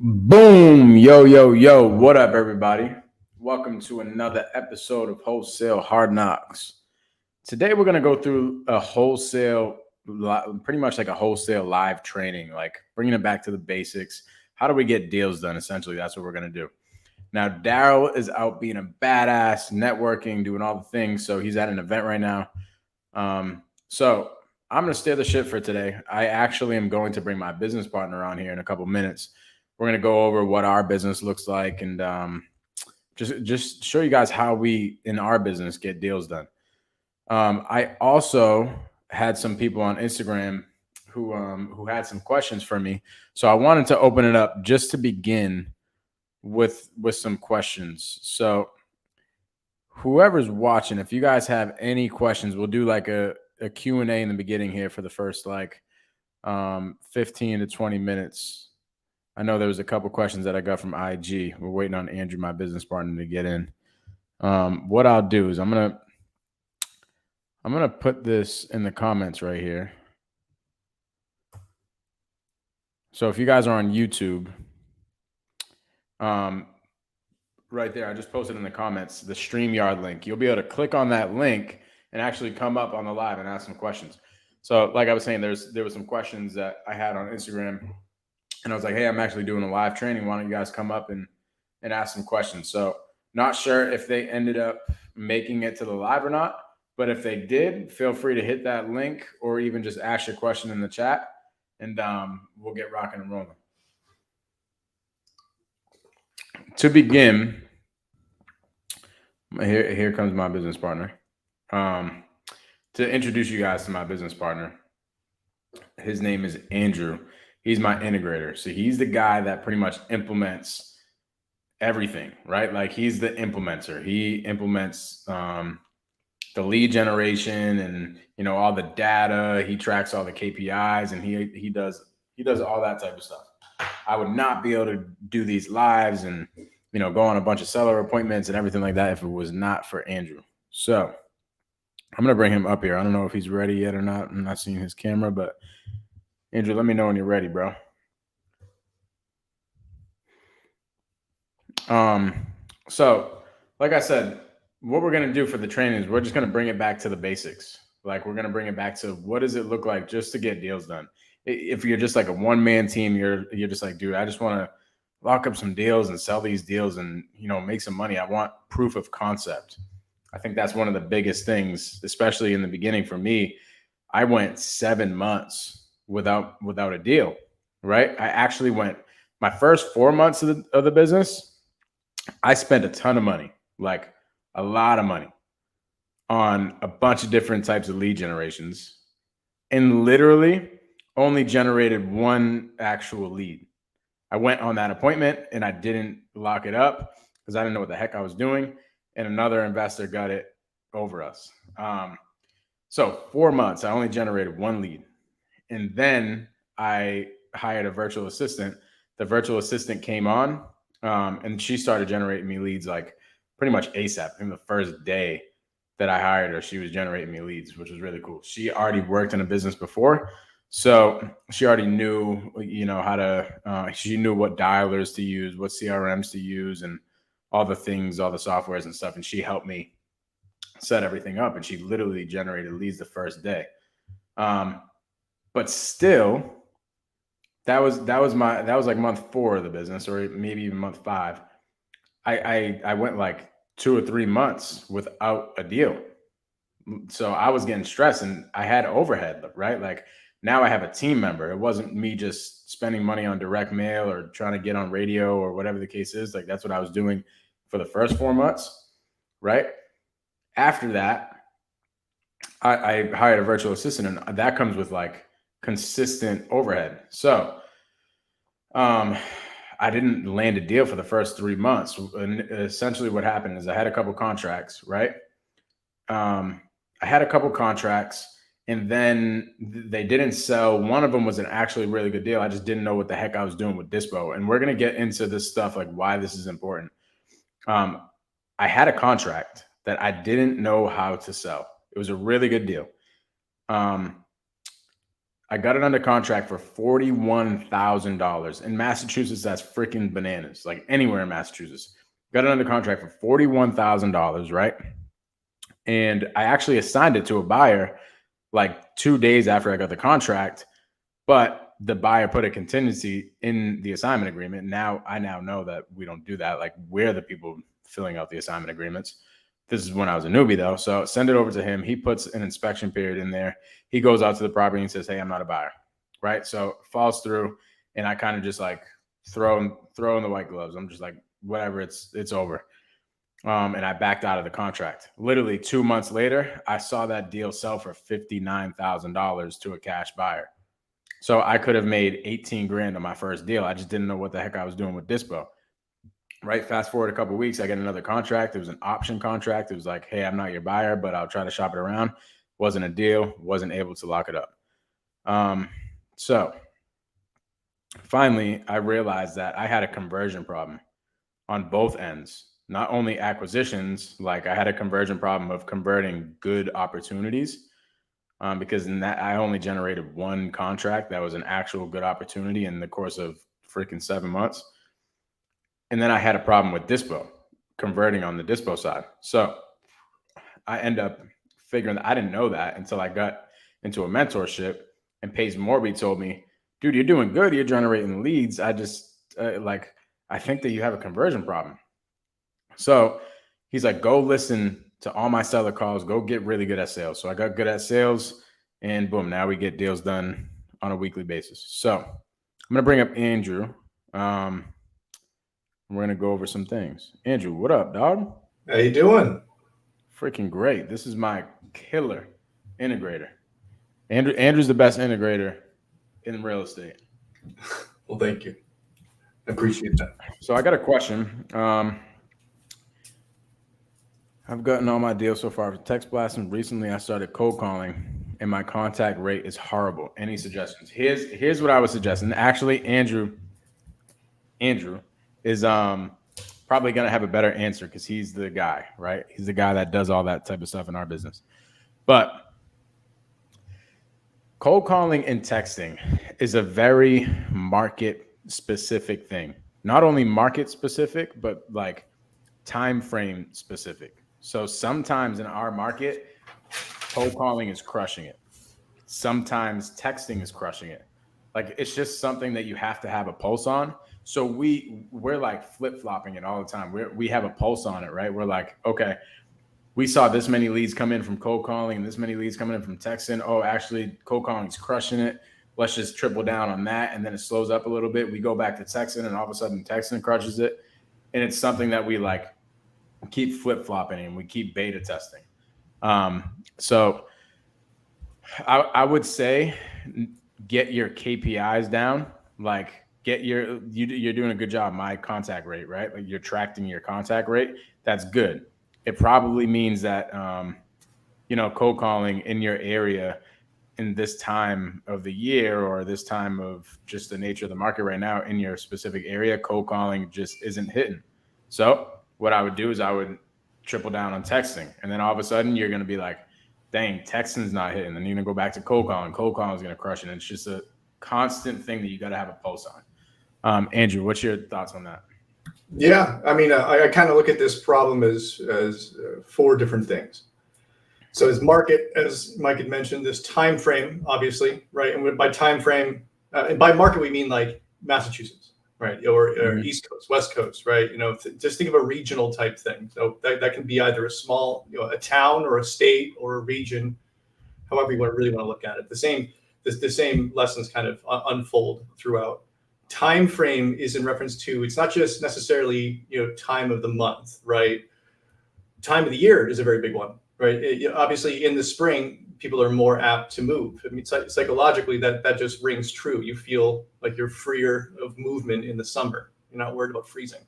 Boom, yo, what up, everybody? Welcome to another episode of Wholesale Hardknocks. Today, we're going to go through pretty much like a wholesale live training, like bringing it back to the basics. How do we get deals done? Essentially, that's what we're going to do. Now, Daryll is out being a badass, networking, doing all the things. So he's at an event right now. So I'm going to steer the shit for today. I actually am going to bring my business partner on here in a couple minutes. We're going to go over what our business looks like and just show you guys how we, in our business, get deals done. I also had some people on Instagram who had some questions for me. So I wanted to open it up just to begin with some questions. So whoever's watching, if you guys have any questions, we'll do like a Q&A in the beginning here for the first 15 to 20 minutes. I know there was a couple questions that I got from IG. We're waiting on Andrew, my business partner, to get in. What I'll do is I'm gonna put this in the comments right here. So if you guys are on YouTube, right there, I just posted in the comments the StreamYard link. You'll be able to click on that link and actually come up on the live and ask some questions. So like I was saying, there were some questions that I had on Instagram. And I was like, hey, I'm actually doing a live training. Why don't you guys come up and ask some questions? So not sure if they ended up making it to the live or not. But if they did, feel free to hit that link or even just ask your question in the chat. And we'll get rocking and rolling. To begin, here comes my business partner. To introduce you guys to my business partner, his name is Andrew. He's my integrator. So he's the guy that pretty much implements everything, right? Like he's the implementer. He implements the lead generation and, all the data. He tracks all the KPIs and he does all that type of stuff. I would not be able to do these lives and, go on a bunch of seller appointments and everything like that if it was not for Andrew. So I'm going to bring him up here. I don't know if he's ready yet or not. I'm not seeing his camera, but Andrew, let me know when you're ready, bro. So like I said, what we're going to do for the training is we're just going to bring it back to the basics. Like we're going to bring it back to what does it look like just to get deals done? If you're just like a one-man team, you're just like, dude, I just want to lock up some deals and sell these deals and, make some money. I want proof of concept. I think that's one of the biggest things, especially in the beginning for me. I went 7 months without a deal, right? I actually went my first 4 months of the business. I spent a ton of money, like a lot of money on a bunch of different types of lead generations and literally only generated one actual lead. I went on that appointment and I didn't lock it up because I didn't know what the heck I was doing. And another investor got it over us. So 4 months, I only generated one lead. And then I hired a virtual assistant. The virtual assistant came on and she started generating me leads like pretty much ASAP. In the first day that I hired her, she was generating me leads, which was really cool. She already worked in a business before. So she already knew, how to, she knew what dialers to use, what CRMs to use and all the things, all the softwares and stuff. And she helped me set everything up and she literally generated leads the first day. But still, that was like month 4 of the business, or maybe even month 5. I went like 2 or 3 months without a deal. So I was getting stressed and I had overhead, right? Like now I have a team member. It wasn't me just spending money on direct mail or trying to get on radio or whatever the case is. Like that's what I was doing for the first 4 months, right? After that, I hired a virtual assistant and that comes with like consistent overhead. So I didn't land a deal for the first 3 months. And essentially what happened is I had a couple contracts, right? I had a couple contracts and then they didn't sell. One of them was an actually really good deal. I just didn't know what the heck I was doing with Dispo. And we're going to get into this stuff, like why this is important. I had a contract that I didn't know how to sell. It was a really good deal. I got it under contract for $41,000. In Massachusetts, that's freaking bananas. Like anywhere in Massachusetts. Got it under contract for $41,000, right? And I actually assigned it to a buyer like 2 days after I got the contract, but the buyer put a contingency in the assignment agreement. I now know that we don't do that. Like we're the people filling out the assignment agreements. This is when I was a newbie though. So send it over to him. He puts an inspection period in there. He goes out to the property and says, hey, I'm not a buyer. Right. So it falls through and I kind of just like throw in the white gloves. I'm just like, whatever, it's over. And I backed out of the contract. Literally 2 months later, I saw that deal sell for $59,000 to a cash buyer. So I could have made 18 grand on my first deal. I just didn't know what the heck I was doing with Dispo. Right. Fast forward a couple of weeks, I get another contract. It was an option contract. It was like, hey, I'm not your buyer, but I'll try to shop it around. Wasn't a deal. Wasn't able to lock it up. So finally, I realized that I had a conversion problem on both ends. Not only acquisitions, like I had a conversion problem of converting good opportunities. Because in that I only generated one contract that was an actual good opportunity in the course of freaking 7 months. And then I had a problem with Dispo, converting on the Dispo side. So I end up figuring that I didn't know that until I got into a mentorship and Paige Morby told me, dude, you're doing good. You're generating leads. I just I think that you have a conversion problem. So he's like, go listen to all my seller calls, go get really good at sales. So I got good at sales and boom, now we get deals done on a weekly basis. So I'm going to bring up Andrew. We're going to go over some things. Andrew, what up, dog? How you doing? Freaking great. This is my killer integrator. Andrew's the best integrator in real estate. Well, thank you. I appreciate that. So I got a question. I've gotten all my deals so far for text blasting. Recently, I started cold calling, and my contact rate is horrible. Any suggestions? Here's what I would suggest. And actually, Andrew is probably gonna have a better answer because he's the guy, right? He's the guy that does all that type of stuff in our business. But cold calling and texting is a very market specific thing. Not only market specific, but like time frame specific. So sometimes in our market, cold calling is crushing it. Sometimes texting is crushing it. Like it's just something that you have to have a pulse on. So we're like flip-flopping it all the time. We have a pulse on it, right? We're like, okay, we saw this many leads come in from cold calling and this many leads coming in from texting. Oh, actually cold calling is crushing it. Let's just triple down on that. And then it slows up a little bit. We go back to texting and all of a sudden texting crushes it. And it's something that we like keep flip-flopping and we keep beta testing. So I would say get your KPIs down. Like you're doing a good job. My contact rate, right? Like you're tracking your contact rate. That's good. It probably means that, cold calling in your area in this time of the year or this time of just the nature of the market right now in your specific area, cold calling just isn't hitting. So what I would do is I would triple down on texting. And then all of a sudden you're going to be like, dang, texting's not hitting. Then you're going to go back to cold calling. Cold calling is going to crush it. And it's just a constant thing that you got to have a pulse on. Andrew, what's your thoughts on that? Yeah, I mean, I kind of look at this problem as four different things. So as market, as Mike had mentioned, this time frame, obviously, right? And by time frame, and by market, we mean like Massachusetts, right? Or East Coast, West Coast, right? Just think of a regional type thing. So that can be either a small, a town or a state or a region, however you really want to look at it. The same lessons kind of unfold throughout. Time frame is in reference to, it's not just necessarily, time of the month, right? Time of the year is a very big one, right? Obviously in the spring, people are more apt to move. I mean, psychologically that just rings true. You feel like you're freer of movement in the summer. You're not worried about freezing,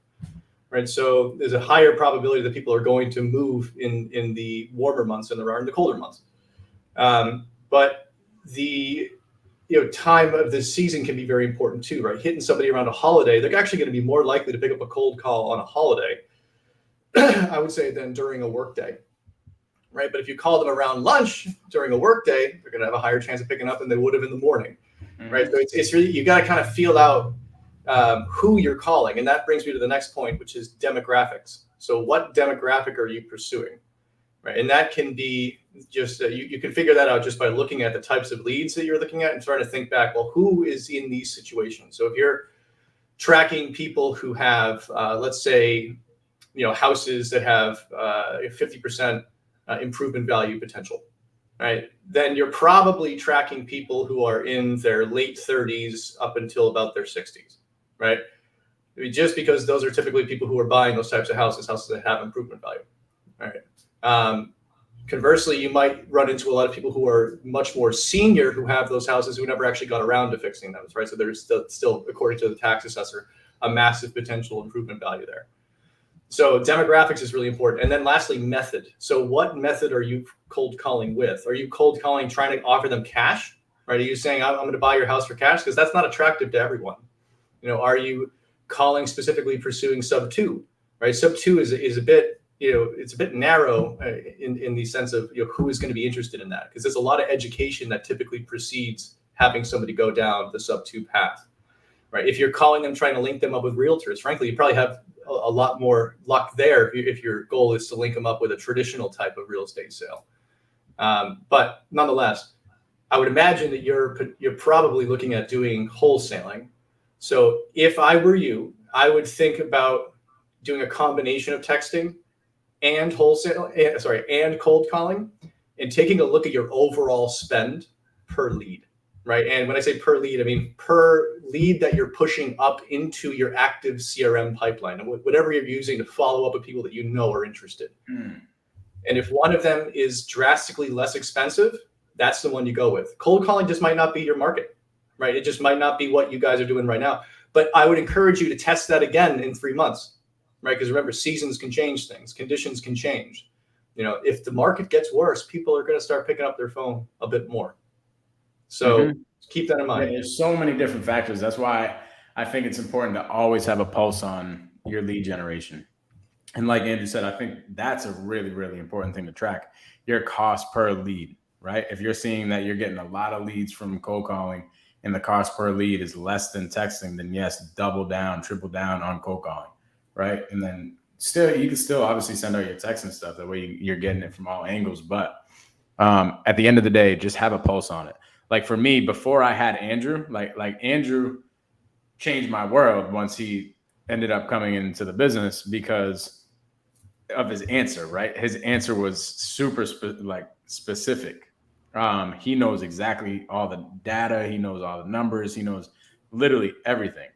right? So there's a higher probability that people are going to move in the warmer months than there are in the colder months. But the time of the season can be very important too, right? Hitting somebody around a holiday, they're actually going to be more likely to pick up a cold call on a holiday, I would say, than during a work day, right? But if you call them around lunch during a work day, they're going to have a higher chance of picking up than they would have in the morning, right? So it's really, you got to kind of feel out who you're calling. And that brings me to the next point, which is demographics. So what demographic are you pursuing, right? And that can be just, you can figure that out just by looking at the types of leads that you're looking at and trying to think back, well, who is in these situations? So if you're tracking people who have, let's say, houses that have 50% improvement value potential, right? Then you're probably tracking people who are in their late 30s up until about their 60s, right? I mean, just because those are typically people who are buying those types of houses that have improvement value, right? Conversely, you might run into a lot of people who are much more senior who have those houses who never actually got around to fixing them, right? So there's still, according to the tax assessor, a massive potential improvement value there. So demographics is really important. And then lastly, method. So what method are you cold calling with? Are you cold calling trying to offer them cash, right? Are you saying, I'm going to buy your house for cash? Because that's not attractive to everyone. Are you calling specifically pursuing sub 2, right? Sub 2 is a bit, it's a bit narrow in the sense of, who is going to be interested in that? Because there's a lot of education that typically precedes having somebody go down the sub 2 path, right? If you're calling them, trying to link them up with realtors, frankly, you probably have a lot more luck there if your goal is to link them up with a traditional type of real estate sale. But nonetheless, I would imagine that you're probably looking at doing wholesaling. So if I were you, I would think about doing a combination of texting and and cold calling, and taking a look at your overall spend per lead, right? And when I say per lead, I mean per lead that you're pushing up into your active CRM pipeline, and whatever you're using to follow up with people that are interested. And if one of them is drastically less expensive, that's the one you go with. Cold calling just might not be your market, right? It just might not be what you guys are doing right now. But I would encourage you to test that again in 3 months. Right, because remember, seasons can change things, conditions can change. If the market gets worse, people are going to start picking up their phone a bit more. So keep that in mind. Yeah, there's so many different factors. That's why I think it's important to always have a pulse on your lead generation. And like Andrew said, I think that's a really, really important thing to track, your cost per lead, right? If you're seeing that you're getting a lot of leads from cold calling and the cost per lead is less than texting, then yes, double down, triple down on cold calling. Right. And then you can still obviously send out your texts and stuff. That way you're getting it from all angles. But at the end of the day, just have a pulse on it. Like for me, before I had Andrew, like Andrew changed my world once he ended up coming into the business because of his answer. Right. His answer was super specific. He knows exactly all the data. He knows all the numbers. He knows literally everything.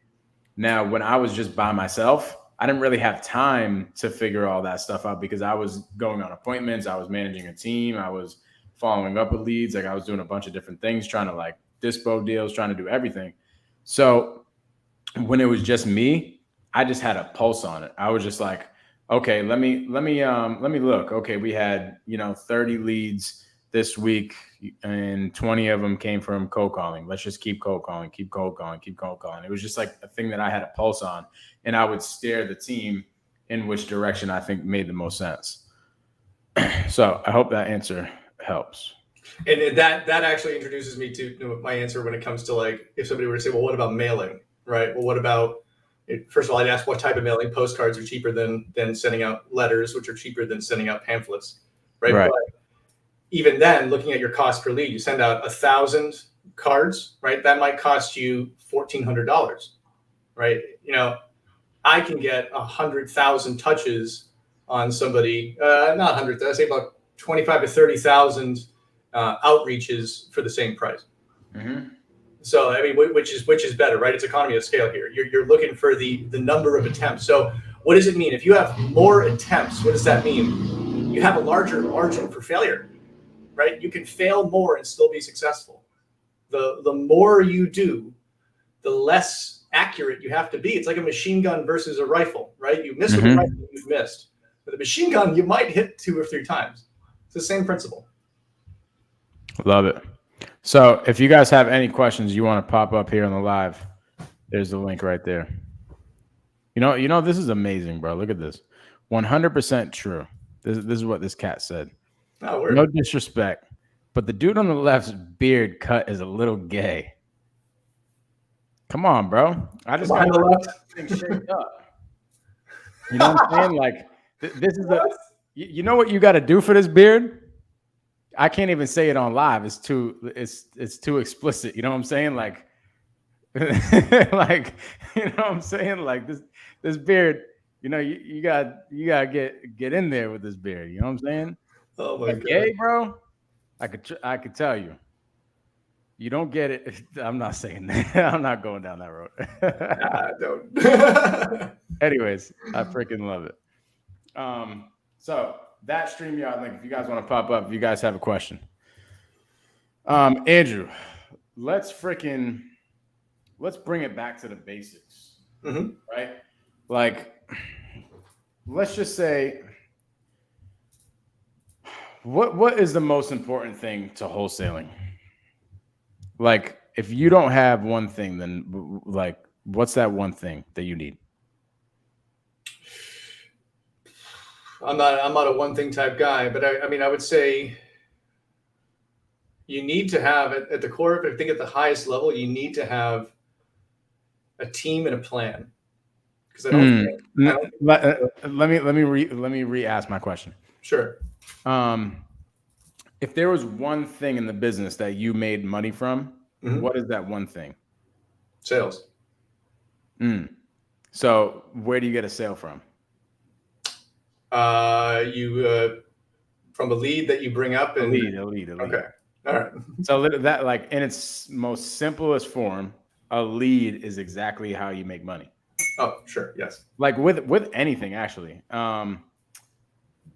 Now, when I was just by myself, I didn't really have time to figure all that stuff out because I was going on appointments. I was managing a team. I was following up with leads. Like I was doing a bunch of different things, trying to dispo deals, trying to do everything. So when it was just me, I just had a pulse on it. I was just like, okay, let me look. Okay. We had, 30 leads this week and 20 of them came from cold calling. Let's just keep cold calling, keep cold calling, keep cold calling. It was just like a thing that I had a pulse on, and I would steer the team in which direction I think made the most sense. So I hope that answer helps. And that actually introduces me to my answer when it comes to if somebody were to say, well, what about mailing, right? Well, what about, first of all, I'd ask what type of mailing. Postcards are cheaper than sending out letters, which are cheaper than sending out pamphlets, right? But even then, looking at your cost per lead, you send out 1,000 cards, right? That might cost you $1,400, right? I can get 100,000 touches on somebody, not 100,000, I say about 25 to 30,000 outreaches for the same price. So, I mean, which is better, right? It's economy of scale here. You're looking for the number of attempts. So what does it mean? If you have more attempts, what does that mean? You have a larger margin for failure, right? You can fail more and still be successful. The more you do, the less accurate you have to be. It's like a machine gun versus a rifle, right? You miss with a rifle, you've missed. With a machine gun, you might hit 2 or 3 times. It's the same principle. Love it. So if you guys have any questions you want to pop up here on the live, there's the link right there. This is amazing, bro. Look at this. 100% true. This is what this cat said. Oh, word. No disrespect, but the dude on the left's beard cut is a little gay. Come on, bro. I just got Behind the left. thing shaped up. You know what I'm saying? Like this is the. You know what you got to do for this beard? I can't even say it on live. It's too explicit. You know what I'm saying? Like, like, you know what I'm saying? Like this beard. You know, you gotta get in there with this beard. You know what I'm saying? Oh my Like, God. gay, bro. I could tell you. You don't get it. I'm not saying that. I'm not going down that road. I don't. Anyways, I freaking love it. So that StreamYard link, if you guys want to pop up, if you guys have a question. Andrew, let's bring it back to the basics. Mm-hmm. Right? Like, let's just say, what is the most important thing to wholesaling? Like, if you don't have one thing, then like, what's that one thing that you need? I'm not a one thing type guy, but I mean, I would say you need to have at the core of it, I think at the highest level, you need to have a team and a plan. Because I don't let me re-ask my question. Sure. If there was one thing in the business that you made money from, what is that one thing? Sales. So where do you get a sale from? You from a lead that you bring up and a lead. Okay. All right. So that, like, in its most simplest form, a lead is exactly how you make money. Oh, sure. Yes. Like with anything, actually.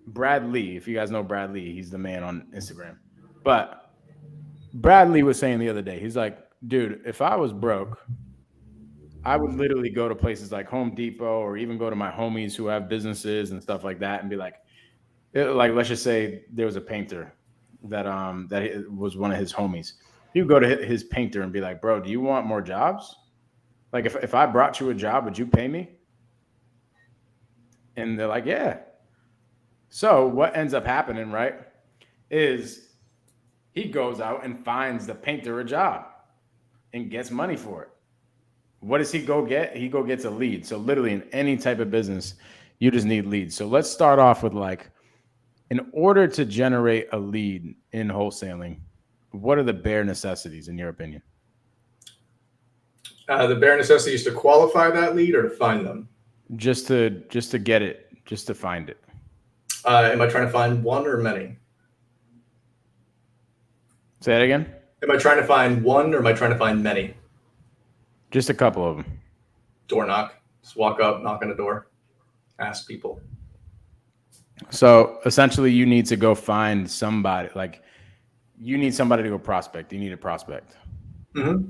Brad Lee, if you guys know Brad Lee, he's the man on Instagram. But Brad Lee was saying the other day, he's like, dude, if I was broke, I would literally go to places like Home Depot or even go to my homies who have businesses and stuff like that and be like, let's just say there was a painter that was one of his homies. He would go to his painter and be like, bro, do you want more jobs? Like, if I brought you a job, would you pay me? And they're like, yeah. So what ends up happening, right, is he goes out and finds the painter a job and gets money for it. What does he go get? He gets a lead. So literally in any type of business, you just need leads. So let's start off with, like, in order to generate a lead in wholesaling, what are the bare necessities in your opinion? The bare necessities to qualify that lead or to find them? Just to get it, just to find it. Am I trying to find one or many? Say that again. Am I trying to find one or am I trying to find many? Just a couple of them. Door knock. Just walk up, knock on the door, ask people. So essentially you need to go find somebody. Like, you need somebody to go prospect. You need a prospect. Mm-hmm.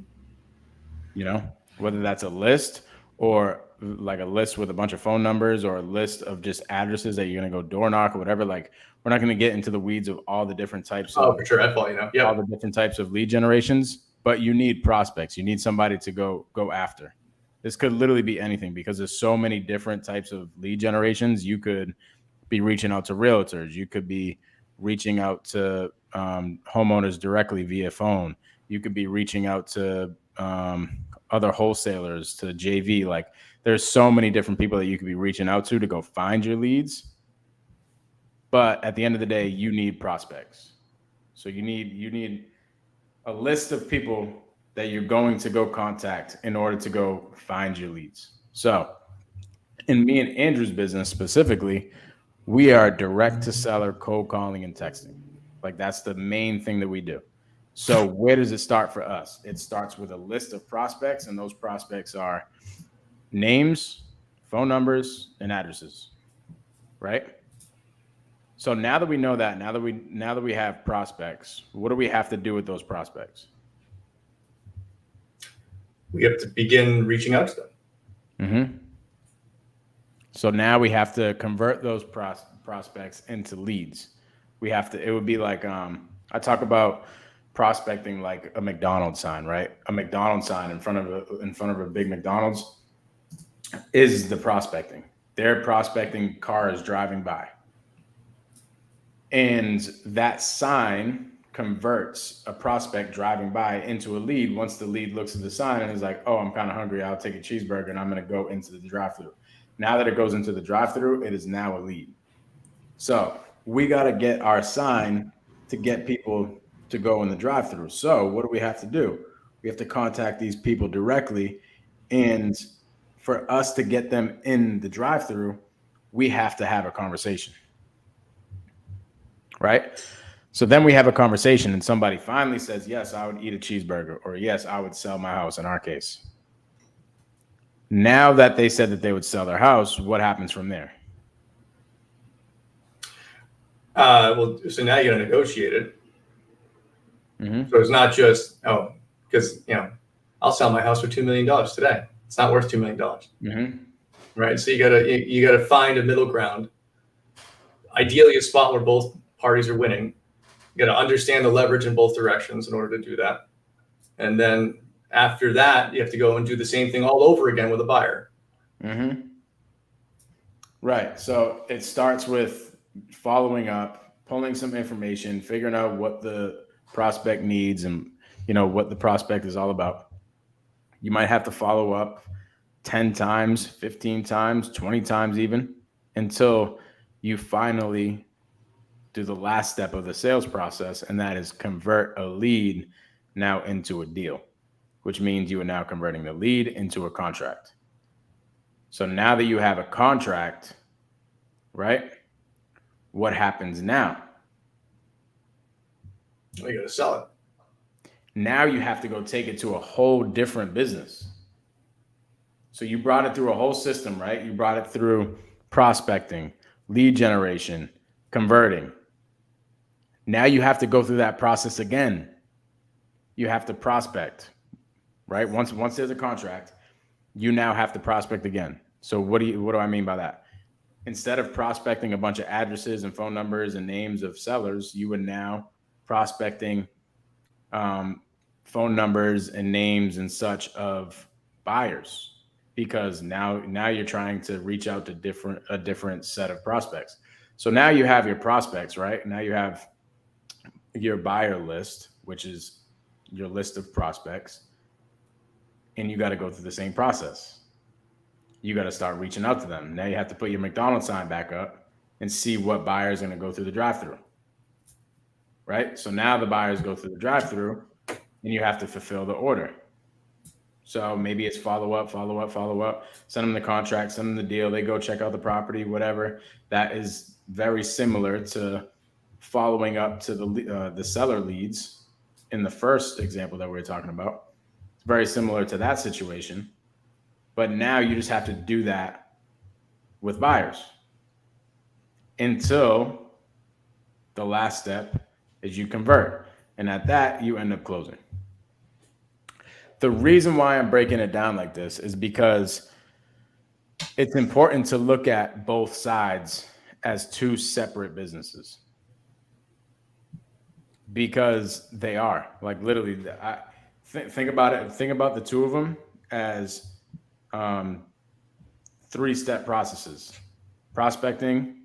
You know, whether that's a list or like a list with a bunch of phone numbers or a list of just addresses that you're going to go door knock or whatever. Like, we're not going to get into the weeds of all the different types of, for sure. I follow you now. Yeah. all the different types of lead generations, but you need prospects. You need somebody to go after. This could literally be anything because there's so many different types of lead generations. You could be reaching out to realtors. You could be reaching out to homeowners directly via phone. You could be reaching out to other wholesalers, to JV. Like, there's so many different people that you could be reaching out to go find your leads. But at the end of the day, you need prospects. So you need a list of people that you're going to go contact in order to go find your leads. So in me and Andrew's business specifically, we are direct to seller, cold calling, and texting. Like, that's the main thing that we do. So where does it start for us? It starts with a list of prospects, and those prospects are names, phone numbers, and addresses, right? So now that we know that, now that we have prospects, what do we have to do with those prospects? We have to begin reaching out to them. Mm-hmm. So now we have to convert those prospects into leads. It would be like, I talk about prospecting like a McDonald's sign, right? A McDonald's sign in front of a big McDonald's is the prospecting. They're prospecting cars driving by. And that sign converts a prospect driving by into a lead once the lead looks at the sign and is like, oh, I'm kind of hungry. I'll take a cheeseburger and I'm going to go into the drive-thru. Now that it goes into the drive-thru, it is now a lead. So we got to get our sign to get people to go in the drive-thru. So what do we have to do? We have to contact these people directly. And for us to get them in the drive-thru, we have to have a conversation. Right? So then we have a conversation and somebody finally says, yes, I would eat a cheeseburger, or yes, I would sell my house in our case. Now that they said that they would sell their house, what happens from there? Well, so now you got to negotiate it. Mm-hmm. So it's not just, because, I'll sell my house for $2 million today. It's not worth $2 million. Mm-hmm. Right. So you gotta find a middle ground. Ideally a spot where both parties are winning. You got to understand the leverage in both directions in order to do that. And then after that, you have to go and do the same thing all over again with a buyer. Mm-hmm. Right. So it starts with following up, pulling some information, figuring out what the prospect needs and, what the prospect is all about. You might have to follow up 10 times, 15 times, 20 times even, until you finally do the last step of the sales process, and that is convert a lead now into a deal, which means you are now converting the lead into a contract. So now that you have a contract, right, what happens now? You got to sell it. Now you have to go take it to a whole different business. So you brought it through a whole system, right? You brought it through prospecting, lead generation, converting. Now you have to go through that process again. You have to prospect, right? Once there's a contract, you now have to prospect again. So what do I mean by that? Instead of prospecting a bunch of addresses and phone numbers and names of sellers, you are now prospecting phone numbers and names and such of buyers, because now you're trying to reach out to a different set of prospects. So now you have your prospects, right? Now you have your buyer list, which is your list of prospects, and you got to go through the same process. You got to start reaching out to them. Now you have to put your McDonald's sign back up and see what buyers are going to go through the drive-thru, right? So now the buyers go through the drive-thru, and you have to fulfill the order. So maybe it's follow up, send them the contract, send them the deal. They go check out the property, whatever. That is very similar to following up to the seller leads in the first example that we were talking about. It's very similar to that situation, but now you just have to do that with buyers until the last step is you convert. And at that, you end up closing. The reason why I'm breaking it down like this is because it's important to look at both sides as two separate businesses, because they are, like, literally. Think about it. Think about the two of them as 3-step processes: prospecting,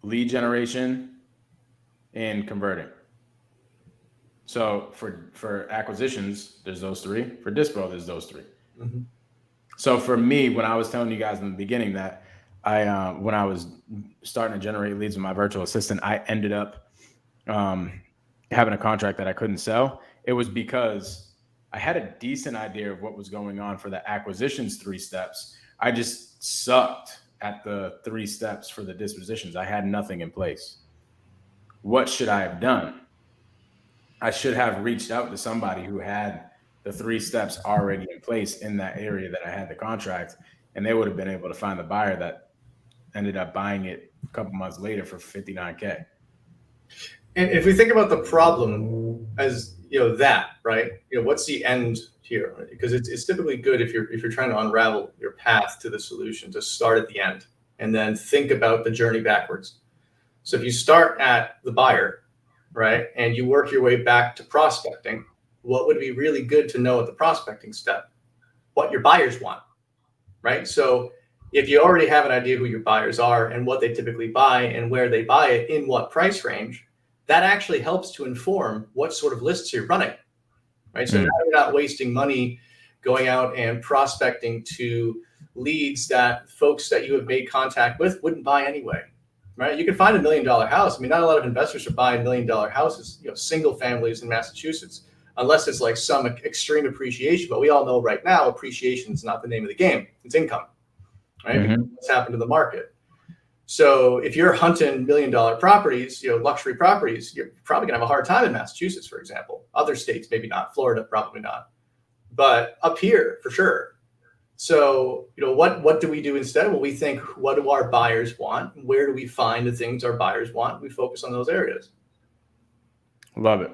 lead generation, and converting. So for acquisitions, there's those 3. For dispo, there's those 3. Mm-hmm. So for me, when I was telling you guys in the beginning that when I was starting to generate leads with my virtual assistant, I ended up having a contract that I couldn't sell. It was because I had a decent idea of what was going on for the acquisitions 3 steps. I just sucked at the 3 steps for the dispositions. I had nothing in place. What should I have done? I should have reached out to somebody who had the 3 steps already in place in that area that I had the contract, and they would have been able to find the buyer that ended up buying it a couple months later for $59K. And if we think about the problem as, that, right? What's the end here? Right? Because it's typically good if you're trying to unravel your path to the solution to start at the end and then think about the journey backwards. So if you start at the buyer, right, and you work your way back to prospecting, what would be really good to know at the prospecting step? What your buyers want, right? So, if you already have an idea who your buyers are and what they typically buy and where they buy it in what price range, that actually helps to inform what sort of lists you're running, right? So now you're not wasting money going out and prospecting to leads that folks that you have made contact with wouldn't buy anyway, right? You can find $1 million house. I mean, not a lot of investors are buying $1 million houses, single families in Massachusetts, unless it's like some extreme appreciation. But we all know right now, appreciation is not the name of the game. It's income, right? Mm-hmm. What's happened to the market. So if you're hunting $1 million properties, luxury properties, you're probably gonna have a hard time in Massachusetts, for example. Other states, maybe not. Florida, probably not. But up here, for sure. So, what do we do instead? Well, we think, what do our buyers want? Where do we find the things our buyers want? We focus on those areas. Love it.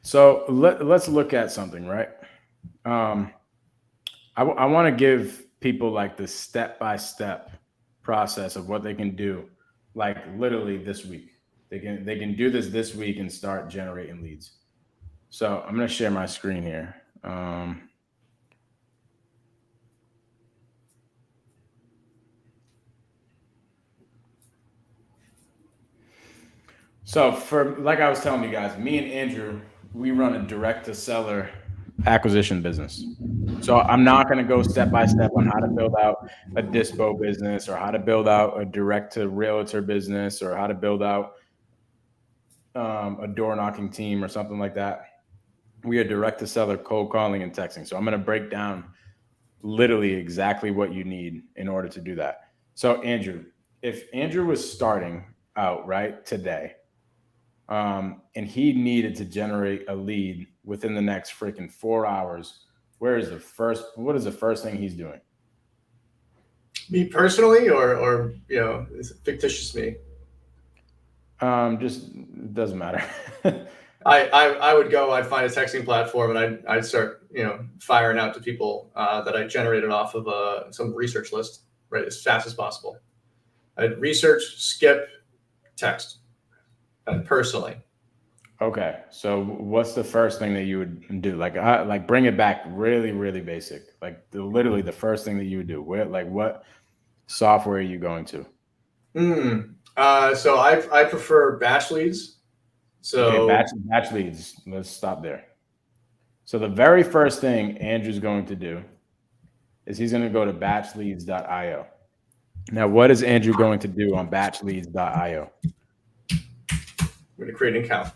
So let's look at something, right? I want to give people like the step-by-step process of what they can do, like literally this week. They can do this week and start generating leads. So I'm going to share my screen here. So like I was telling you guys, me and Andrew, we run a direct to seller acquisition business. So I'm not going to go step by step on how to build out a dispo business or how to build out a direct to realtor business or how to build out a door knocking team or something like that. We are direct to seller, cold calling and texting. So I'm going to break down literally exactly what you need in order to do that. So Andrew, if Andrew was starting out right today, and he needed to generate a lead within the next freaking 4 hours, what is the first thing he's doing? Me personally, or is it fictitious me? Just it doesn't matter. I would go, I'd find a texting platform and I'd start, firing out to people that I generated off of some research list, right, as fast as possible. I'd research, skip, text, personally. Okay, so what's the first thing that you would do? Like bring it back really, really basic. Like literally the first thing that you would do. What software are you going to? So I prefer batch leads. So okay, batch leads. Let's stop there. So the very first thing Andrew's going to do is he's going to go to batchleads.io. Now, what is Andrew going to do on batchleads.io? I'm going to create an account.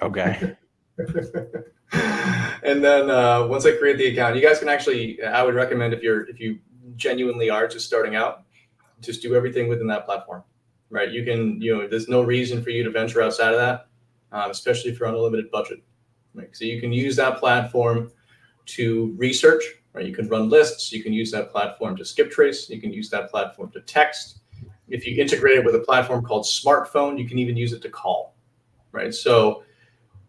Okay. And then once I create the account, you guys can actually, I would recommend if you genuinely are just starting out, just do everything within that platform, right? You can, there's no reason for you to venture outside of that, especially if you're on a limited budget. Right? So you can use that platform to research, right? You can run lists. You can use that platform to skip trace. You can use that platform to text. If you integrate it with a platform called Smartphone, you can even use it to call, right? So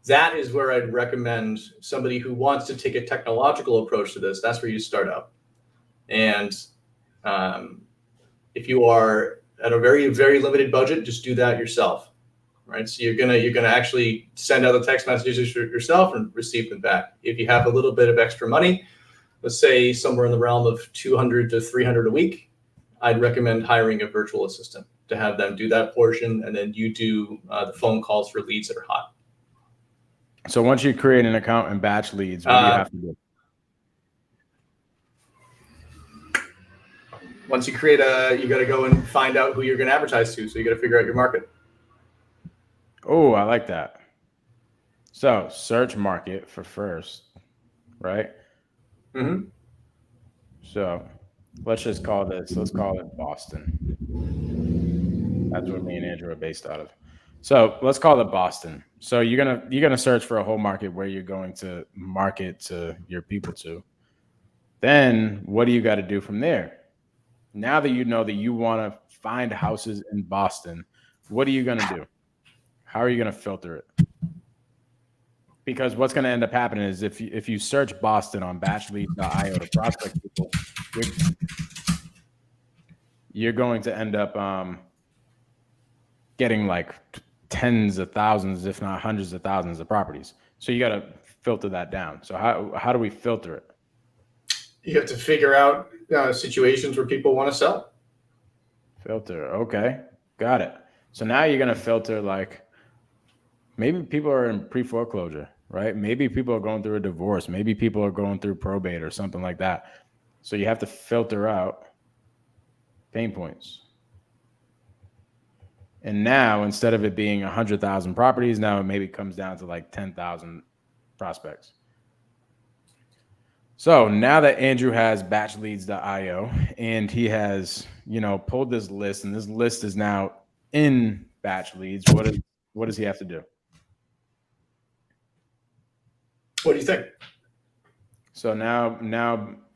that is where I'd recommend somebody who wants to take a technological approach to this. That's where you start out. And if you are at a very, very limited budget, just do that yourself, right? So you're gonna actually send out the text messages yourself and receive them back. If you have a little bit of extra money, let's say somewhere in the realm of $200 to $300 a week, I'd recommend hiring a virtual assistant to have them do that portion, and then you do the phone calls for leads that are hot. So once you create an account and batch leads, what do you have to do? Once you create you got to go and find out who you're going to advertise to. So you got to figure out your market. Oh, I like that. So search market for first, right? Mm-hmm. So let's call it Boston. That's where me and Andrew are based out of. So let's call it Boston. So you're gonna search for a whole market where you're going to market to your people to. Then what do you got to do from there? Now that you know that you want to find houses in Boston, what are you going to do? How are you going to filter it? Because what's going to end up happening is if you search Boston on batchleads.io to prospect people, you're going to end up getting like tens of thousands, if not hundreds of thousands of properties. So you got to filter that down. So how do we filter it? you have to figure out situations where people want to sell. Filter. Okay. Got it. So now you're going to filter like maybe people are in pre-foreclosure, right? Maybe people are going through a divorce. Maybe people are going through probate or something like that. So you have to filter out pain points. And now instead of it being 100,000 properties, now it maybe comes down to like 10,000 prospects. So now that Andrew has batchleads.io and he has, pulled this list, and this list is now in batch leads, what does he have to do? What do you think? So now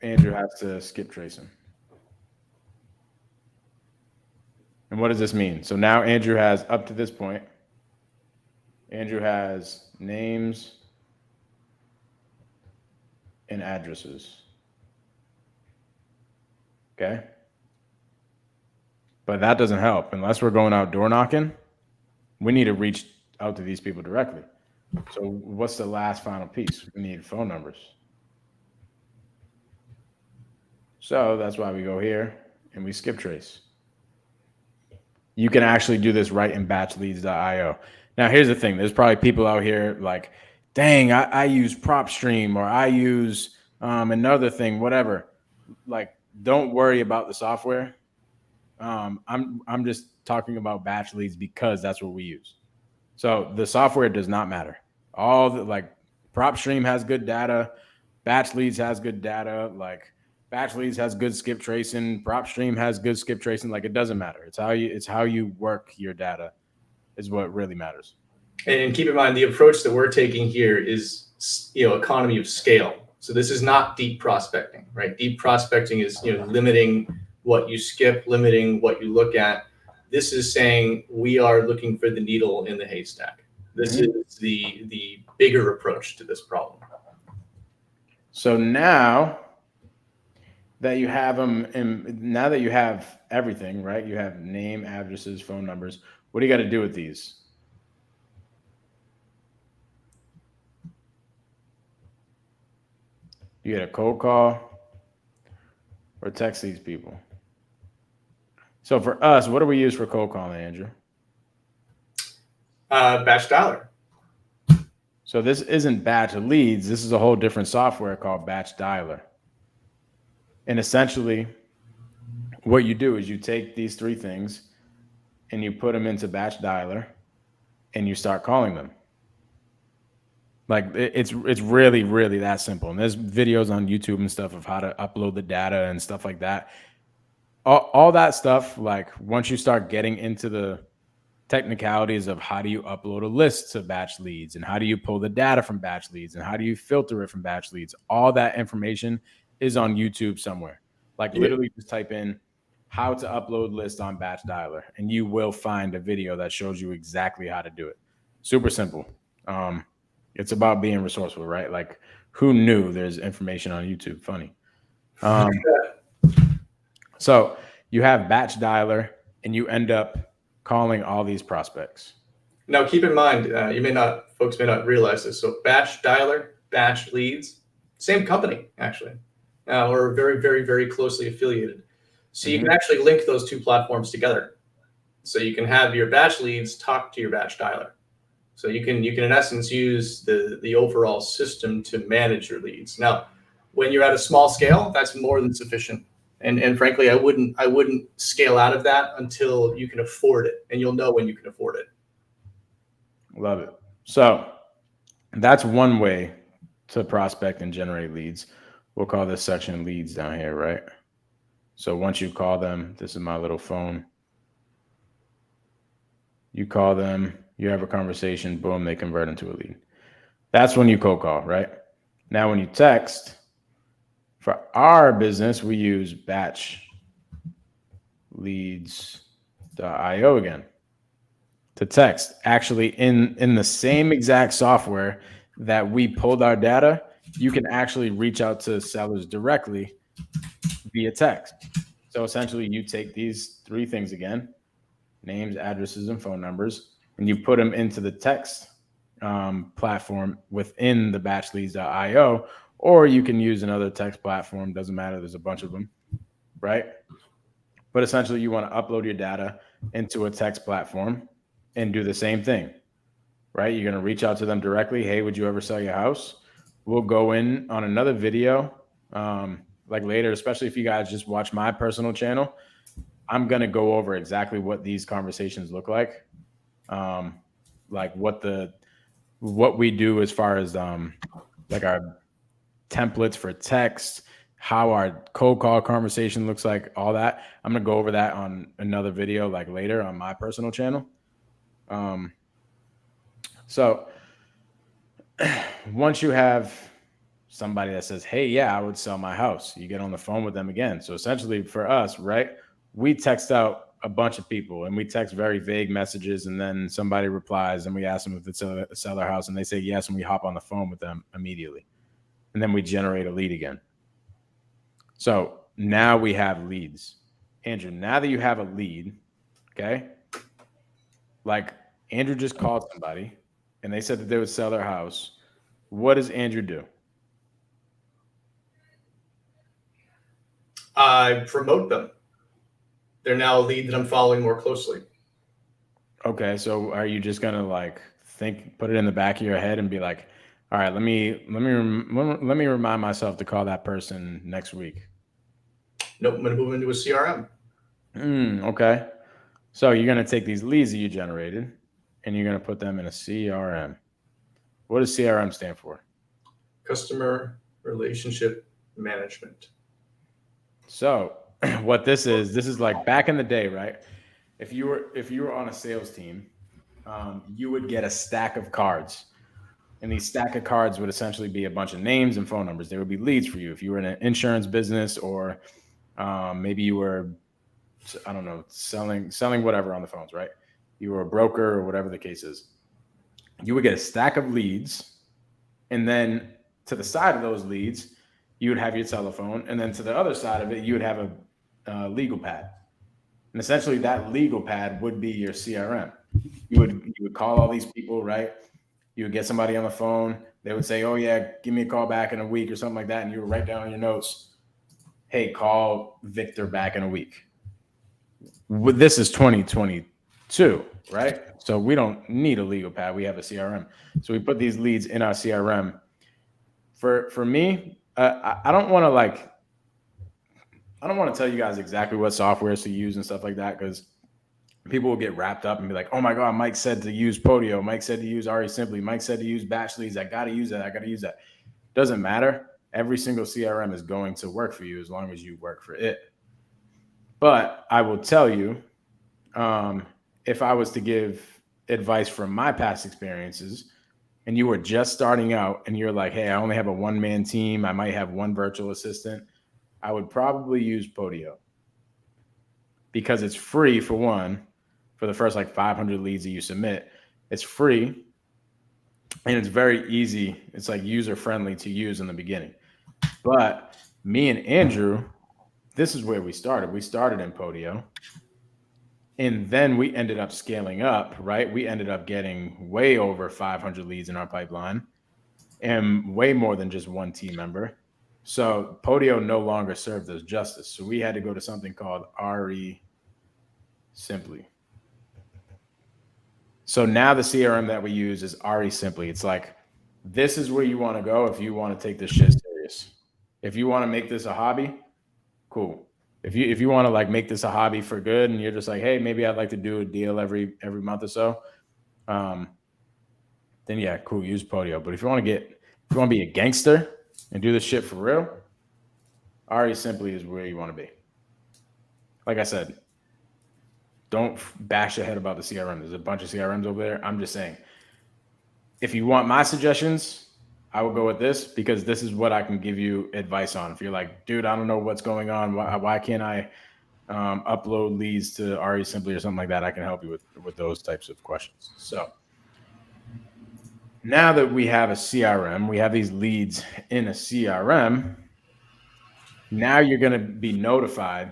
Andrew has to skip tracing. And what does this mean? So now Andrew has, up to this point, Andrew has names and addresses. Okay. But that doesn't help. Unless we're going out door knocking, we need to reach out to these people directly. So what's the last final piece? We need phone numbers. So that's why we go here and we skip trace. You can actually do this right in batchleads.io. Now, here's the thing. There's probably people out here like, dang, I use PropStream, or I use another thing, whatever. Like, don't worry about the software. I'm just talking about batch leads because that's what we use. So the software does not matter. All the PropStream has good data, batch leads has good data, like batch leads has good skip tracing, PropStream has good skip tracing. Like, it doesn't matter. It's how you work your data is what really matters. And keep in mind, the approach that we're taking here is, economy of scale. So this is not deep prospecting, right? Deep prospecting is, limiting what you skip, limiting what you look at. This is saying we are looking for the needle in the haystack. This is the bigger approach to this problem. So now that you have them, and now that you have everything, right? You have name, addresses, phone numbers. What do you got to do with these? You get a cold call or text these people. So for us, what do we use for cold calling, Andrew? Batch dialer. So this isn't batch leads. This is a whole different software called batch dialer. And essentially, what you do is you take these three things and you put them into batch dialer and you start calling them. Like, it's really, really that simple. And there's videos on YouTube and stuff of how to upload the data and stuff like that. All that stuff, like, once you start getting into the technicalities of how do you upload a list to batch leads, and how do you pull the data from batch leads, and how do you filter it from batch leads, all that information is on YouTube somewhere. Like, literally just type in how to upload list on batch dialer and you will find a video that shows you exactly how to do it. Super simple. It's about being resourceful, right? Like, who knew there's information on YouTube? Funny. So you have batch dialer and you end up calling all these prospects. Now, keep in mind, folks may not realize this. So batch dialer, batch leads, same company, actually. We're very, very, very closely affiliated. So you can actually link those two platforms together. So you can have your batch leads talk to your batch dialer. So you can in essence use the overall system to manage your leads. Now, when you're at a small scale, that's more than sufficient. And frankly, I wouldn't scale out of that until you can afford it, and you'll know when you can afford it. Love it. So that's one way to prospect and generate leads. We'll call this section leads down here, right? So once you call them, this is my little phone. You call them, you have a conversation, boom, they convert into a lead. That's when you cold call, right? Now, when you text, for our business, we use batch leads.io again to text. Actually, in the same exact software that we pulled our data, you can actually reach out to sellers directly via text. So essentially, you take these three things again, names, addresses, and phone numbers, and you put them into the text platform within the batchleads.io, or you can use another text platform. Doesn't matter. There's a bunch of them, right? But essentially, you want to upload your data into a text platform and do the same thing, right? You're going to reach out to them directly. Hey, would you ever sell your house? We'll go in on another video, like later, especially if you guys just watch my personal channel. I'm going to go over exactly what these conversations look like what we do as far as like our templates for text, how our cold call conversation looks like, all that. I'm going to go over that on another video like later on my personal channel. So once you have somebody that says, hey, yeah, I would sell my house, you get on the phone with them again. So essentially for us, right, we text out a bunch of people and we text very vague messages, and then somebody replies and we ask them if it's a sell their house and they say yes, and we hop on the phone with them immediately. And then we generate a lead again. So now we have leads. Andrew, now that you have a lead, okay, like Andrew just called somebody and they said that they would sell their house. What does Andrew do? I promote them. They're now a lead that I'm following more closely. Okay, so are you just gonna like put it in the back of your head and be like, all right, let me remind myself to call that person next week? Nope, I'm gonna move into a CRM. Okay, so you're gonna take these leads that you generated and you're gonna put them in a CRM. What does CRM stand for? Customer Relationship Management. So what this is like back in the day, right? If you were on a sales team, you would get a stack of cards, and these stack of cards would essentially be a bunch of names and phone numbers. They would be leads for you if you were in an insurance business, or maybe you were, I don't know, selling whatever on the phones, right? You were a broker or whatever the case is. You would get a stack of leads, and then to the side of those leads, you would have your telephone, and then to the other side of it, you would have a legal pad. And essentially that legal pad would be your CRM. You would call all these people, right? You would get somebody on the phone. They would say, oh yeah, give me a call back in a week or something like that. And you would write down in your notes, hey, call Victor back in a week. This is 2022, right? So we don't need a legal pad. We have a CRM. So we put these leads in our CRM. For me, I don't want to tell you guys exactly what softwares to use and stuff like that, because people will get wrapped up and be like, oh my God, Mike said to use Podio. Mike said to use RE Simply. Mike said to use Batch Leads. I got to use that. Doesn't matter. Every single CRM is going to work for you as long as you work for it. But I will tell you, if I was to give advice from my past experiences, and you were just starting out and you're like, hey, I only have a one-man team, I might have one virtual assistant, I would probably use Podio, because it's free for one, for the first like 500 leads that you submit. It's free and it's very easy. It's like user friendly to use in the beginning. But me and Andrew, this is where we started. We started in Podio, and then we ended up scaling up, right? We ended up getting way over 500 leads in our pipeline, and way more than just one team member. So Podio no longer served us justice. So we had to go to something called RE Simply. So now the CRM that we use is RE Simply. It's like, this is where you want to go if you want to take this shit serious. If you want to make this a hobby, cool. If you want to like make this a hobby for good, and you're just like, hey, maybe I'd like to do a deal every month or so, then yeah, cool, use Podio. But if you want to be a gangster and do this shit for real, RE Simply is where you want to be. Like I said, don't bash your head about the CRM. There's a bunch of CRMs over there. I'm just saying, if you want my suggestions, I would go with this, because this is what I can give you advice on. If you're like, dude, I don't know what's going on, why can't I upload leads to RE Simply or something like that, I can help you with those types of questions. So now that we have a CRM, we have these leads in a CRM, now you're going to be notified.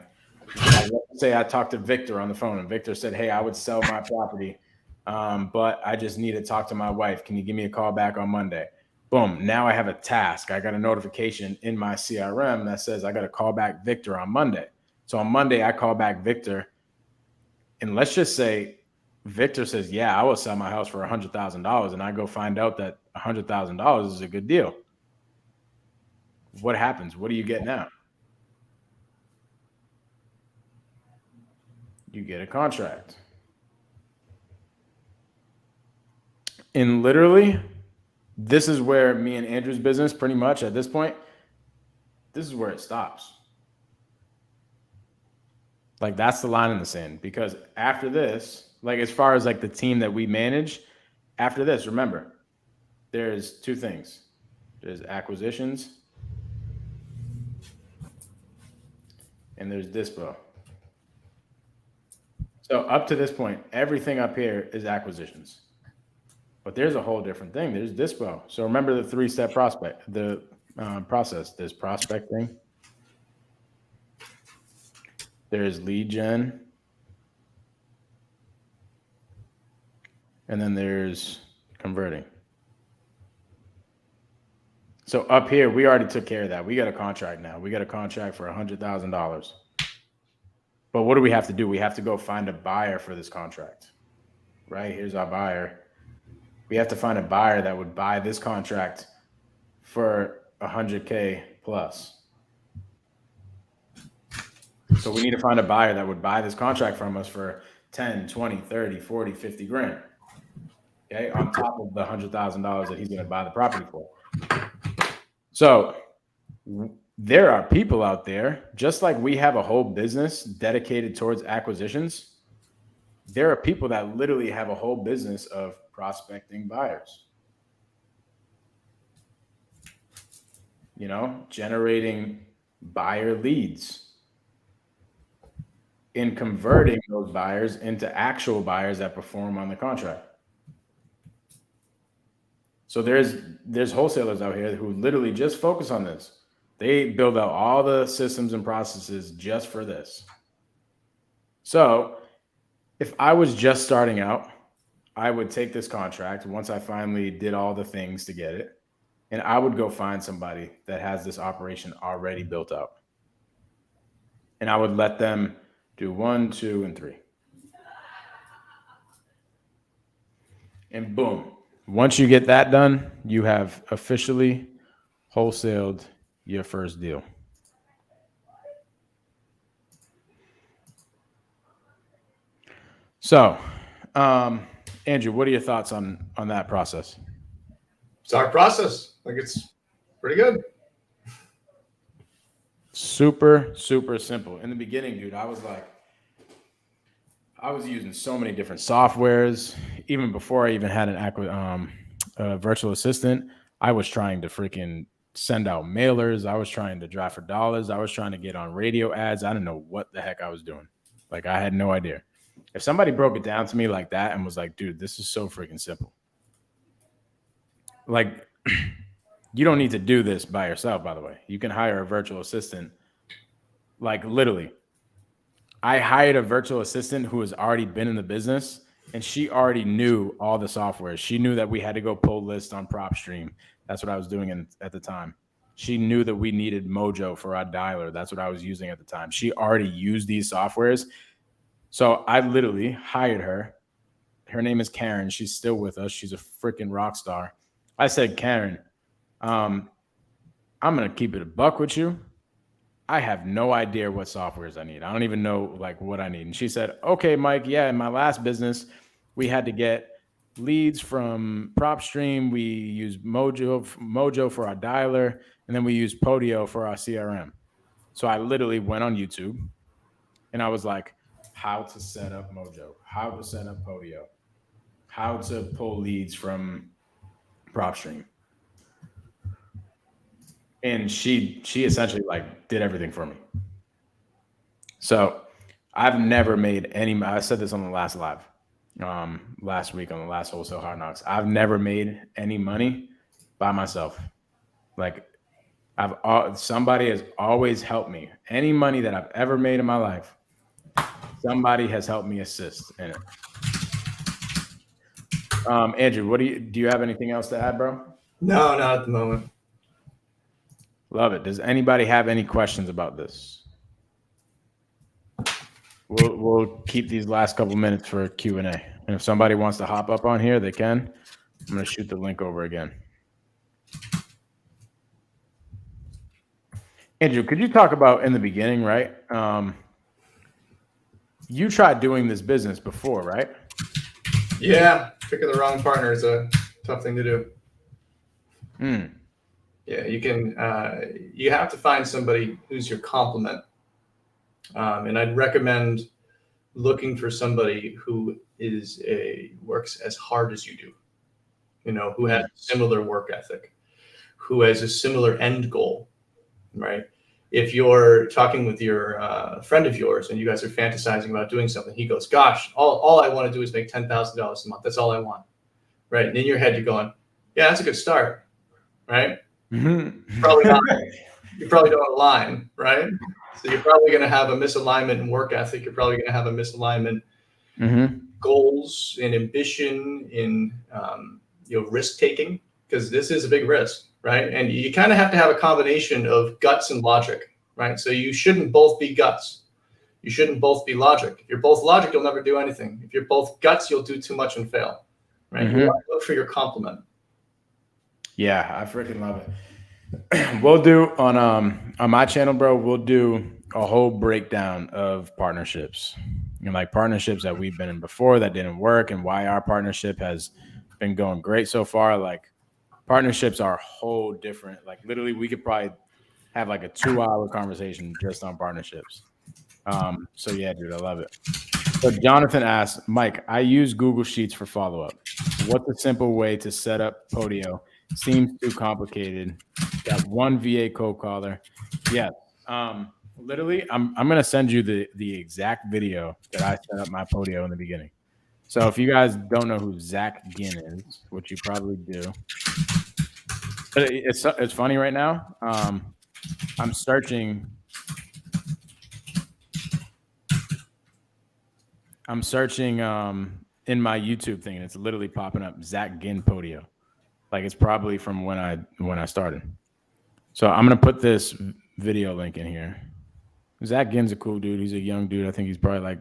Like, let's say I talked to Victor on the phone, and Victor said, hey, I would sell my property, but I just need to talk to my wife. Can you give me a call back on Monday? Boom. Now I have a task. I got a notification in my CRM that says I got to call back Victor on Monday. So on Monday, I call back Victor. And let's just say Victor says, yeah, I will sell my house for $100,000. And I go find out that $100,000 is a good deal. What happens? What do you get now? You get a contract. And literally, this is where me and Andrew's business, pretty much at this point, this is where it stops. Like, that's the line in the sand. Because after this, like, as far as like the team that we manage, after this, remember, there's two things. There's acquisitions and there's dispo. So up to this point, everything up here is acquisitions. But there's a whole different thing. There's dispo. So remember the three-step process. There's prospecting. There's lead gen. And then there's converting. So up here, we already took care of that. We got a contract now. We got a contract for $100,000. But what do we have to do? We have to go find a buyer for this contract. Right? Here's our buyer. We have to find a buyer that would buy this contract for $100K plus. So we need to find a buyer that would buy this contract from us for 10, 20, 30, 40, 50 grand. Okay, on top of the $100,000 that he's going to buy the property for. So there are people out there, just like we have a whole business dedicated towards acquisitions. There are people that literally have a whole business of prospecting buyers. You know, generating buyer leads and converting those buyers into actual buyers that perform on the contract. So there's wholesalers out here who literally just focus on this. They build out all the systems and processes just for this. So if I was just starting out, I would take this contract once I finally did all the things to get it, and I would go find somebody that has this operation already built out. And I would let them do 1, 2, and 3. And boom. Once you get that done, you have officially wholesaled your first deal. So, Andrew, what are your thoughts on that process? It's our process. Like, it's pretty good. Super, super simple. In the beginning, dude, I was using so many different softwares. Even before I even had a virtual assistant, I was trying to freaking send out mailers. I was trying to draft for dollars. I was trying to get on radio ads. I didn't know what the heck I was doing. Like, I had no idea. If somebody broke it down to me like that and was like, dude, this is so freaking simple. Like, you don't need to do this by yourself, by the way. You can hire a virtual assistant. Like, literally, I hired a virtual assistant who has already been in the business, and she already knew all the software. She knew that we had to go pull lists on PropStream. That's what I was doing at the time. She knew that we needed Mojo for our dialer. That's what I was using at the time. She already used these softwares. So I literally hired her. Her name is Karen. She's still with us. She's a freaking rock star. I said, Karen, I'm going to keep it a buck with you. I have no idea what softwares I need. I don't even know like what I need. And she said, okay, Mike. Yeah. In my last business, we had to get leads from PropStream. We used Mojo for our dialer. And then we used Podio for our CRM. So I literally went on YouTube and I was like, how to set up Mojo, how to set up Podio, how to pull leads from PropStream. And she essentially like did everything for me. So I've never made any, I said this on the last live, last week on the last Wholesale Hardknocks. I've never made any money by myself. Like somebody has always helped me. Any money that I've ever made in my life, somebody has helped me assist in it. Andrew, do you have anything else to add, bro? No, not at the moment. Love it. Does anybody have any questions about this? We'll keep these last couple minutes for Q&A. And if somebody wants to hop up on here, they can. I'm going to shoot the link over again. Andrew, could you talk about in the beginning, right? You tried doing this business before, right? Yeah, picking the wrong partner is a tough thing to do. Yeah, you have to find somebody who's your complement. And I'd recommend looking for somebody who works as hard as you do, who has a similar work ethic, who has a similar end goal, right? If you're talking with your friend of yours and you guys are fantasizing about doing something, he goes, gosh, all I want to do is make $10,000 a month. That's all I want, right? And in your head, you're going, yeah, that's a good start, right? Mm-hmm. Probably not. You probably don't align, right? So you're probably going to have a misalignment in work ethic. You're probably going to have a misalignment goals and ambition in risk taking, because this is a big risk, right? And you kind of have to have a combination of guts and logic, right? So you shouldn't both be guts. You shouldn't both be logic. If you're both logic, you'll never do anything. If you're both guts, you'll do too much and fail, right? You want to look for your complement. Yeah, I freaking love it. We'll do on my channel, bro, we'll do a whole breakdown of partnerships, like partnerships that we've been in before that didn't work and why our partnership has been going great so far. Like partnerships are a whole different, like literally we could probably have like a 2-hour conversation just on partnerships. So yeah, dude, I love it. So Jonathan asks, Mike, I use Google Sheets for follow-up. What's a simple way to set up Podio? Seems too complicated. Got one VA code caller. Yeah. Literally, I'm gonna send you the exact video that I set up my Podio in the beginning. So if you guys don't know who Zach Ginn is, which you probably do, but it's funny right now. I'm searching in my YouTube thing, and it's literally popping up Zach Ginn Podio. Like it's probably from when I started. So I'm gonna put this video link in here. Zach Ginn's a cool dude. He's a young dude. I think he's probably like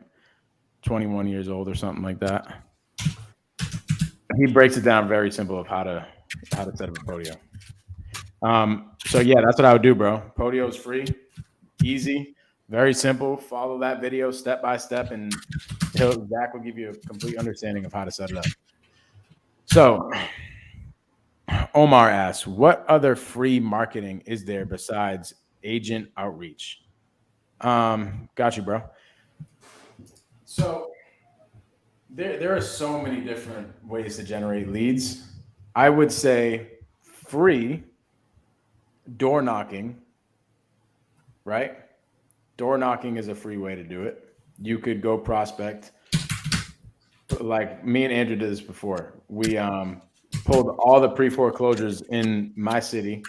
21 years old or something like that. He breaks it down very simple of how to set up a Podio. So yeah, that's what I would do, bro. Podio is free, easy, very simple. Follow that video step by step, and Zach will give you a complete understanding of how to set it up. So Omar asks, what other free marketing is there besides agent outreach? Got you, bro. So there are so many different ways to generate leads. I would say free door knocking, right? Door knocking is a free way to do it. You could go prospect. Like me and Andrew did this before. We pulled all the pre-foreclosures in my city,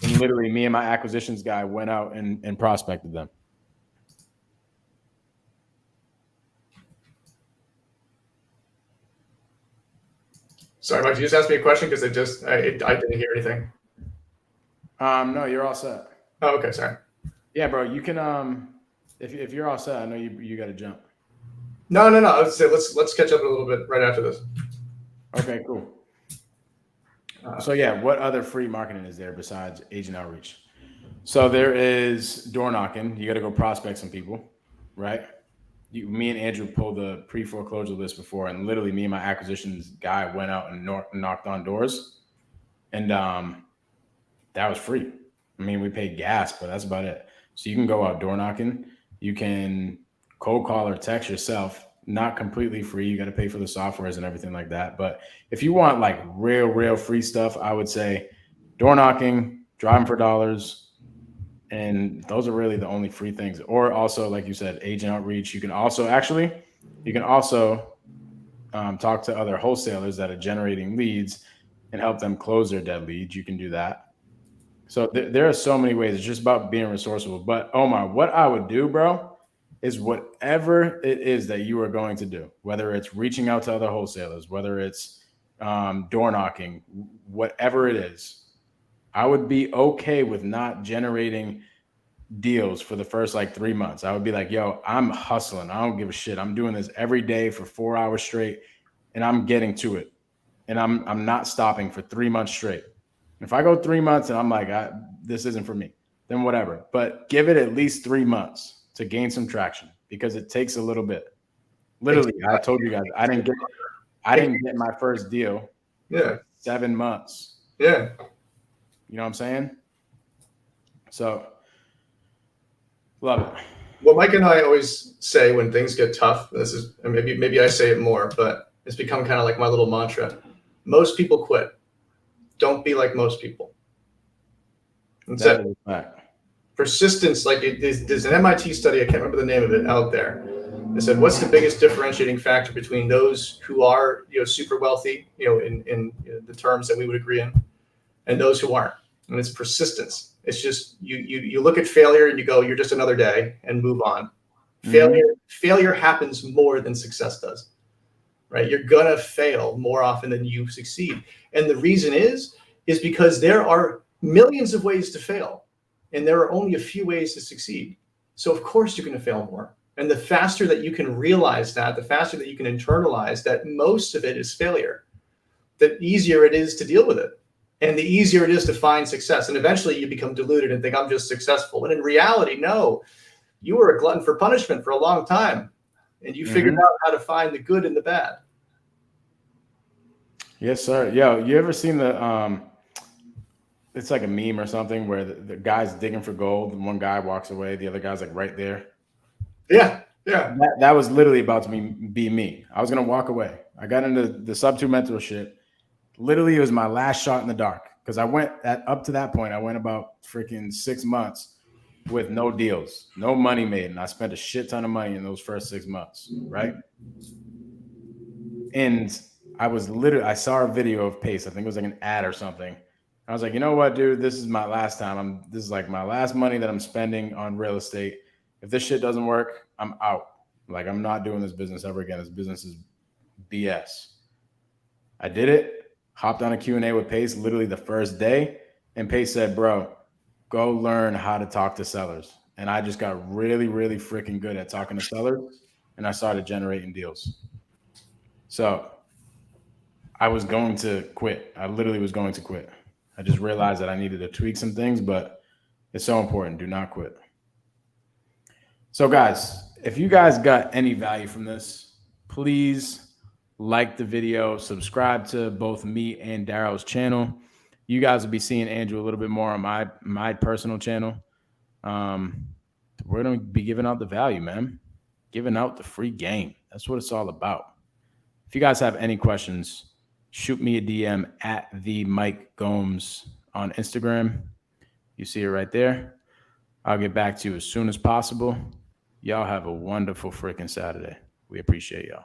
and literally me and my acquisitions guy went out and prospected them. Sorry, Mike, you just asked me a question because I didn't hear anything. No, you're all set. Oh, okay, sorry. Yeah, bro, you can if you're all set, I know you got to jump. No. I would say let's catch up a little bit right after this. Okay, cool. So yeah, what other free marketing is there besides agent outreach? So there is door knocking. You got to go prospect some people, right? Me and Andrew pulled the pre-foreclosure list before, and literally me and my acquisitions guy went out and knocked on doors, and that was free. I mean, we paid gas, but that's about it. So you can go out door knocking. You can cold call or text yourself. Not completely free. You got to pay for the softwares and everything like that. But if you want like real free stuff, I would say door knocking, driving for dollars, and those are really the only free things. Or also, like you said, agent outreach. You can also talk to other wholesalers that are generating leads and help them close their dead leads. You can do that. So there are so many ways. It's just about being resourceful. But Omar, what I would do, bro, is whatever it is that you are going to do, whether it's reaching out to other wholesalers, whether it's door knocking, whatever it is, I would be okay with not generating deals for the first like 3 months. I would be like, yo, I'm hustling. I don't give a shit. I'm doing this every day for 4 hours straight, and I'm getting to it. And I'm not stopping for 3 months straight. If I go 3 months and I'm like, this isn't for me, then whatever. But give it at least 3 months to gain some traction, because it takes a little bit. Literally, I told you guys, I didn't get my first deal. Yeah. 7 months. Yeah. You know what I'm saying? So love it. What Mike and I always say when things get tough, and maybe I say it more, but it's become kind of like my little mantra. Most people quit. Don't be like most people. That's it. Persistence, like there's an MIT study, I can't remember the name of it, out there. They said, what's the biggest differentiating factor between those who are, super wealthy, in the terms that we would agree in, and those who aren't? And it's persistence. It's just you look at failure and you go, you're just another day, and move on. Failure happens more than success does, right? You're gonna fail more often than you succeed. And the reason is because there are millions of ways to fail, and there are only a few ways to succeed. So of course you're gonna fail more. And the faster that you can realize that, the faster that you can internalize that most of it is failure, the easier it is to deal with it. And the easier it is to find success. And eventually you become deluded and think, I'm just successful. When in reality, no, you were a glutton for punishment for a long time. And you figured out how to find the good and the bad. Yes, sir. Yo, you ever seen it's like a meme or something where the guy's digging for gold, and one guy walks away, the other guy's like right there? Yeah. That was literally about to be me. I was going to walk away. I got into the sub 2 mental shit. Literally, it was my last shot in the dark, because I went up to that point. I went about freaking 6 months with no deals, no money made. And I spent a shit ton of money in those first 6 months. Right. And I saw a video of Pace. I think it was like an ad or something. I was like, you know what, dude, this is my last time. This is like my last money that I'm spending on real estate. If this shit doesn't work, I'm out. Like, I'm not doing this business ever again. This business is BS. I did it. Hopped on a Q&A with Pace literally the first day. And Pace said, bro, go learn how to talk to sellers. And I just got really, really freaking good at talking to sellers. And I started generating deals. So I was going to quit. I literally was going to quit. I just realized that I needed to tweak some things, but it's so important. Do not quit. So guys, if you guys got any value from this, please like the video, subscribe to both me and Daryl's channel. You guys will be seeing Andrew a little bit more on my personal channel. We're going to be giving out the value, man. Giving out the free game. That's what it's all about. If you guys have any questions, shoot me a DM at the Mike Gomes on Instagram. You see it right there. I'll get back to you as soon as possible. Y'all have a wonderful freaking Saturday. We appreciate y'all.